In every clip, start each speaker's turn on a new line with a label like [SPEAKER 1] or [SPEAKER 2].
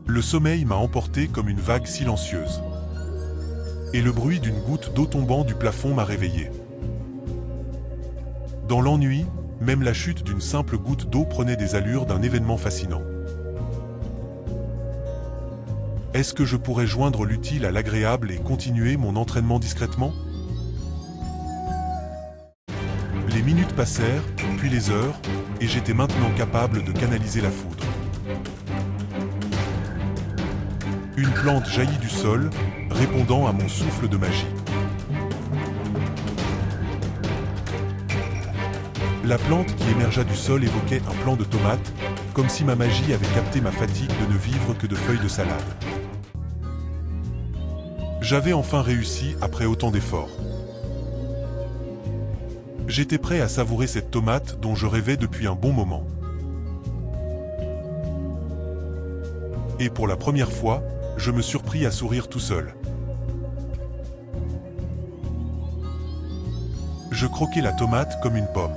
[SPEAKER 1] Le sommeil m'a emporté comme une vague silencieuse. Et le bruit d'une goutte d'eau tombant du plafond m'a réveillé. Dans l'ennui, même la chute d'une simple goutte d'eau prenait des allures d'un événement fascinant. Est-ce que je pourrais joindre l'utile à l'agréable et continuer mon entraînement discrètement? Les minutes passèrent, puis les heures, et j'étais maintenant capable de canaliser la foudre. Une plante jaillit du sol, répondant à mon souffle de magie. La plante qui émergea du sol évoquait un plant de tomate, comme si ma magie avait capté ma fatigue de ne vivre que de feuilles de salade. J'avais enfin réussi après autant d'efforts. J'étais prêt à savourer cette tomate dont je rêvais depuis un bon moment. Et pour la première fois, je me surpris à sourire tout seul. Je croquais la tomate comme une pomme.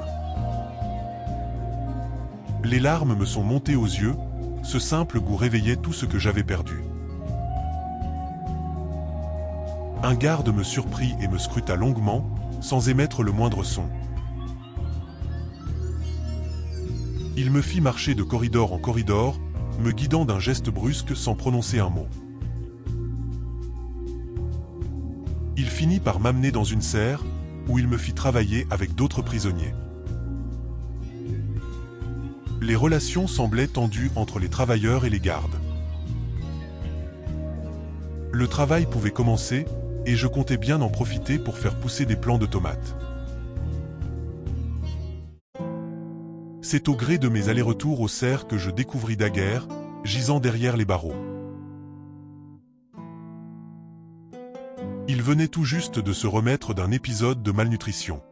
[SPEAKER 1] Les larmes me sont montées aux yeux, ce simple goût réveillait tout ce que j'avais perdu. Un garde me surprit et me scruta longuement, sans émettre le moindre son. Il me fit marcher de corridor en corridor, me guidant d'un geste brusque sans prononcer un mot. Il finit par m'amener dans une serre, où il me fit travailler avec d'autres prisonniers. Les relations semblaient tendues entre les travailleurs et les gardes. Le travail pouvait commencer, et je comptais bien en profiter pour faire pousser des plants de tomates. C'est au gré de mes allers-retours aux serres que je découvris Daguerre, gisant derrière les barreaux. Il venait tout juste de se remettre d'un épisode de malnutrition.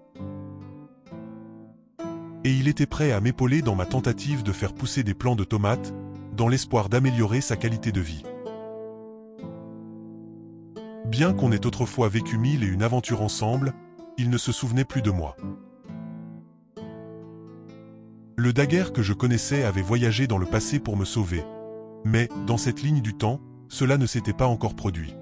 [SPEAKER 1] Et il était prêt à m'épauler dans ma tentative de faire pousser des plants de tomates, dans l'espoir d'améliorer sa qualité de vie. Bien qu'on ait autrefois vécu 1001 aventures ensemble, il ne se souvenait plus de moi. Le Daguerre que je connaissais avait voyagé dans le passé pour me sauver. Mais, dans cette ligne du temps, cela ne s'était pas encore produit.